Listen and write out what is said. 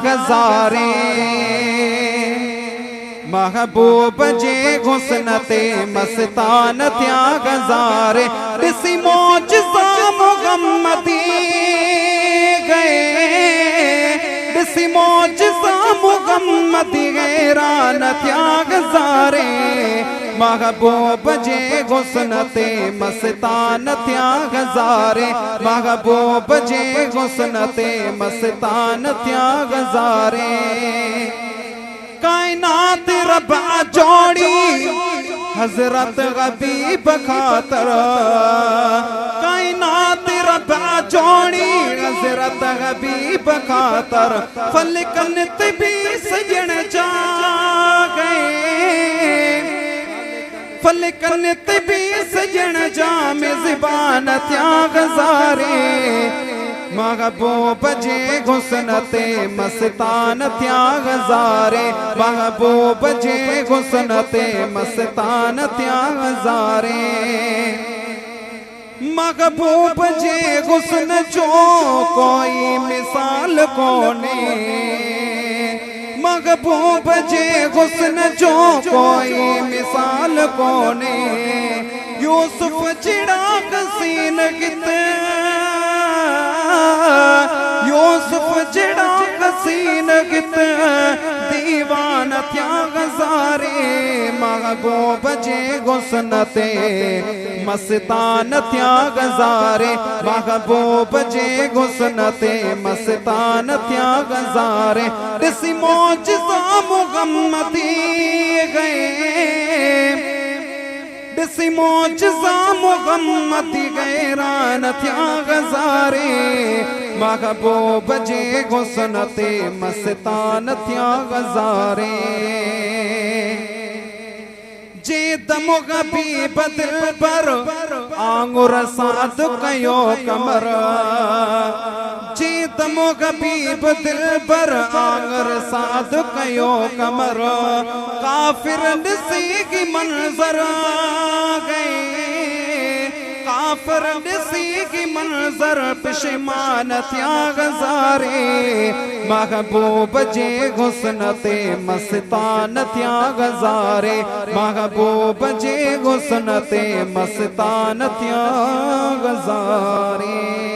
गजारे महबूब जे हुस्न ते मस्तान थिया गजारे ॾिसी मौजज़ा मुहम्मदी गए ॾिसी मौजज़ा मुहम्मदी हैरान थिया गजारे महबूब जे हुस्न ते मस्तान थिया गजारे महबूब जे हुस्न ते मस्तान थिया गजारे कायनात रब जोड़ी हजरत हबीब खातर कायनात रब जोड़ी हजरत हबीब खातर फलकन भी सजन जा गए फलकन भी सजन जा मेज़बान थिया गजारे महबूब जे हुस्न ते मस्तान थिया गजारे महबूब जे हुस्न ते मस्तान थिया गजारे महबूब जे हुस्न जो कोई मिसाल कोने महबूब जे हुस्न जो कोई मिसाल कोने यूसुफ जिड़ा हसीन किते यूसुफ जिड़ा हसीन किते दीवान थिया गजारे महबूब जे हुस्न ते मस्तान थिया गजारे महबूब जे हुस्न ते मस्तान थिया गजारे ॾिसी मौजज़ा मुहम्मदी गए ॾिसी मौजज़ा मुहम्मदी हैरान थिया गजारे महबूब जे हुस्न ते मस्तान थिया गजारे जे दम हबीब दिल पर आंगुर साद कयो कमर जे दम हबीब दिल पर आंगुर साद कयो कमर काफिर ॾिसी की मंजर गए काफिर ॾिसी की मंजर पशेमान थिया गजारे महबूब जे हुस्न ते मस्तान थिया गजारे महबूब जे हुस्न ते मस्तान थिया गजारे।